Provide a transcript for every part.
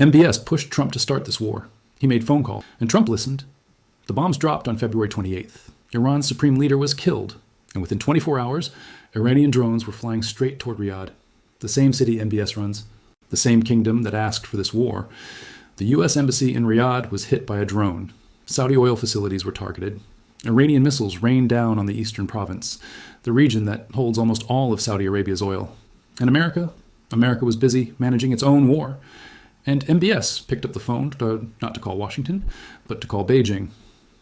MBS pushed Trump to start this war. He made phone calls, and Trump listened. The bombs dropped on February 28th. Iran's supreme leader was killed, and within 24 hours, Iranian drones were flying straight toward Riyadh, the same city MBS runs, the same kingdom that asked for this war. The U.S. embassy in Riyadh was hit by a drone. Saudi oil facilities were targeted. Iranian missiles rained down on the eastern province, the region that holds almost all of Saudi Arabia's oil. And America was busy managing its own war. And MBS picked up the phone, not to call Washington, but to call Beijing.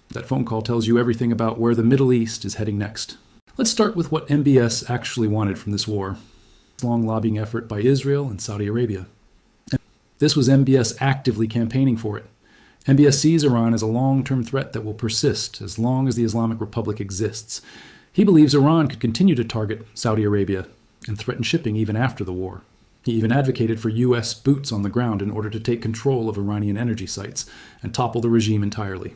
That phone call tells you everything about where the Middle East is heading next. Let's start with what MBS actually wanted from this war. A long lobbying effort by Israel and Saudi Arabia. This was MBS actively campaigning for it. MBS sees Iran as a long-term threat that will persist as long as the Islamic Republic exists. He believes Iran could continue to target Saudi Arabia and threaten shipping even after the war. He even advocated for U.S. boots on the ground in order to take control of Iranian energy sites and topple the regime entirely.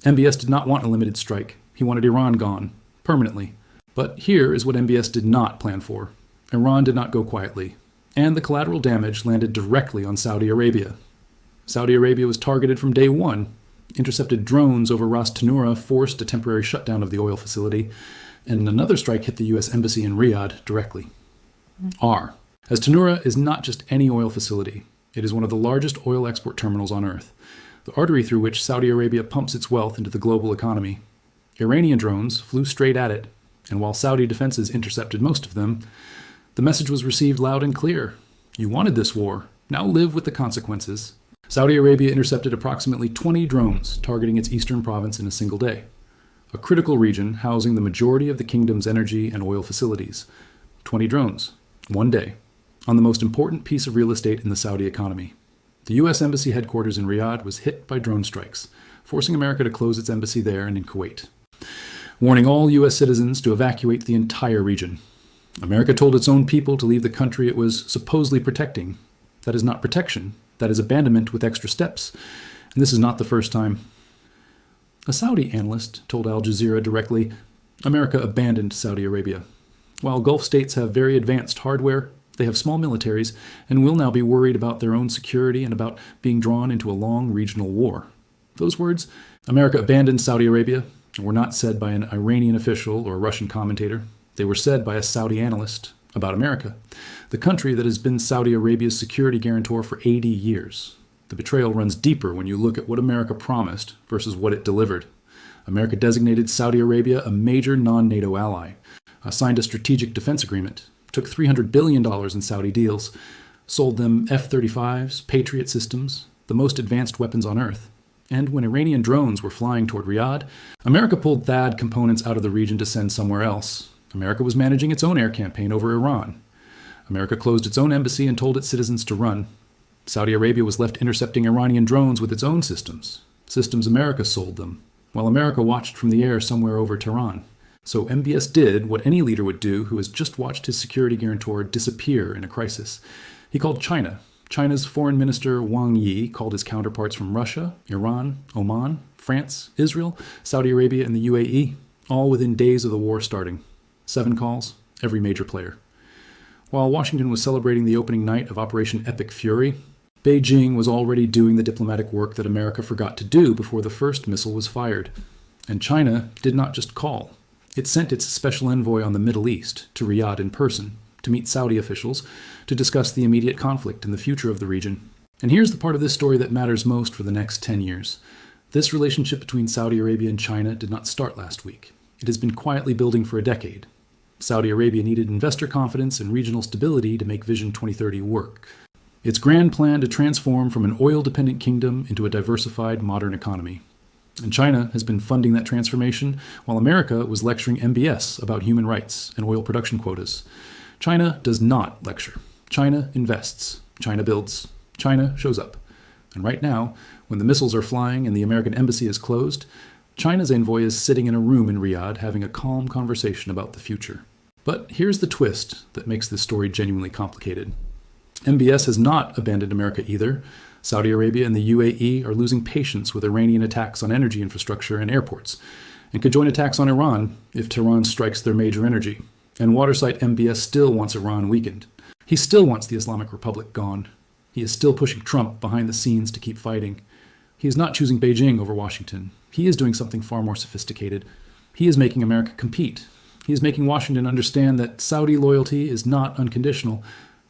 MBS did not want a limited strike. He wanted Iran gone, permanently. But here is what MBS did not plan for. Iran did not go quietly, and the collateral damage landed directly on Saudi Arabia. Saudi Arabia was targeted from day one. Intercepted drones over Ras Tanura forced a temporary shutdown of the oil facility, and another strike hit the U.S. embassy in Riyadh directly. As Tanura is not just any oil facility, it is one of the largest oil export terminals on Earth, the artery through which Saudi Arabia pumps its wealth into the global economy. Iranian drones flew straight at it, and while Saudi defenses intercepted most of them, the message was received loud and clear. You wanted this war. Now live with the consequences. Saudi Arabia intercepted approximately 20 drones targeting its eastern province in a single day, a critical region housing the majority of the kingdom's energy and oil facilities. 20 drones, one day, on the most important piece of real estate in the Saudi economy. The U.S. Embassy headquarters in Riyadh was hit by drone strikes, forcing America to close its embassy there and in Kuwait, warning all U.S. citizens to evacuate the entire region. America told its own people to leave the country it was supposedly protecting. That is not protection. That is abandonment with extra steps. And this is not the first time. A Saudi analyst told Al Jazeera directly, America abandoned Saudi Arabia. While Gulf states have very advanced hardware, they have small militaries and will now be worried about their own security and about being drawn into a long regional war. Those words, America abandoned Saudi Arabia, were not said by an Iranian official or a Russian commentator. They were said by a Saudi analyst about America, the country that has been Saudi Arabia's security guarantor for 80 years. The betrayal runs deeper when you look at what America promised versus what it delivered. America designated Saudi Arabia a major non-NATO ally, signed a strategic defense agreement, took $300 billion in Saudi deals, sold them F-35s, Patriot systems, the most advanced weapons on Earth. And when Iranian drones were flying toward Riyadh, America pulled THAAD components out of the region to send somewhere else. America was managing its own air campaign over Iran. America closed its own embassy and told its citizens to run. Saudi Arabia was left intercepting Iranian drones with its own systems America sold them, while America watched from the air somewhere over Tehran. So MBS did what any leader would do who has just watched his security guarantor disappear in a crisis. He called China. China's foreign minister Wang Yi called his counterparts from Russia, Iran, Oman, France, Israel, Saudi Arabia, and the UAE, all within days of the war starting. 7 calls, every major player. While Washington was celebrating the opening night of Operation Epic Fury, Beijing was already doing the diplomatic work that America forgot to do before the first missile was fired. And China did not just call. It sent its special envoy on the Middle East to Riyadh in person to meet Saudi officials to discuss the immediate conflict and the future of the region. And here's the part of this story that matters most for the next 10 years. This relationship between Saudi Arabia and China did not start last week. It has been quietly building for a decade. Saudi Arabia needed investor confidence and regional stability to make Vision 2030 work. Its grand plan to transform from an oil-dependent kingdom into a diversified modern economy. And China has been funding that transformation while America was lecturing MBS about human rights and oil production quotas. China does not lecture. China invests. China builds. China shows up. And right now, when the missiles are flying and the American embassy is closed, China's envoy is sitting in a room in Riyadh having a calm conversation about the future. But here's the twist that makes this story genuinely complicated. MBS has not abandoned America either. Saudi Arabia and the UAE are losing patience with Iranian attacks on energy infrastructure and airports, and could join attacks on Iran if Tehran strikes their major energy. And waterside MBS still wants Iran weakened. He still wants the Islamic Republic gone. He is still pushing Trump behind the scenes to keep fighting. He is not choosing Beijing over Washington. He is doing something far more sophisticated. He is making America compete. He is making Washington understand that Saudi loyalty is not unconditional,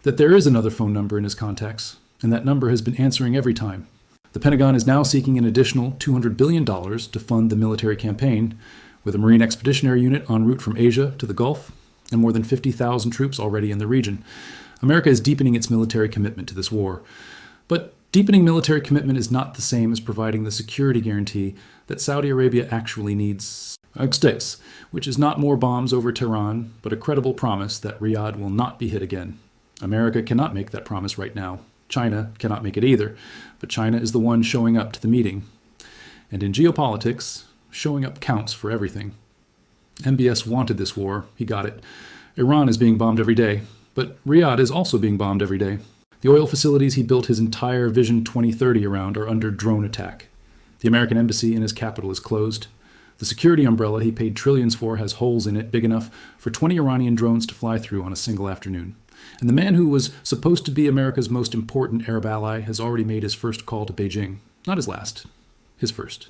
that there is another phone number in his contacts, and that number has been answering every time. The Pentagon is now seeking an additional $200 billion to fund the military campaign, with a Marine Expeditionary Unit en route from Asia to the Gulf, and more than 50,000 troops already in the region. America is deepening its military commitment to this war. But deepening military commitment is not the same as providing the security guarantee that Saudi Arabia actually needs. Which is not more bombs over Tehran, but a credible promise that Riyadh will not be hit again. America cannot make that promise right now. China cannot make it either, but China is the one showing up to the meeting. And in geopolitics, showing up counts for everything. MBS wanted this war. He got it. Iran is being bombed every day, but Riyadh is also being bombed every day. The oil facilities he built his entire Vision 2030 around are under drone attack. The American embassy in his capital is closed. The security umbrella he paid trillions for has holes in it big enough for 20 Iranian drones to fly through on a single afternoon. And the man who was supposed to be America's most important Arab ally has already made his first call to Beijing. Not his last, his first.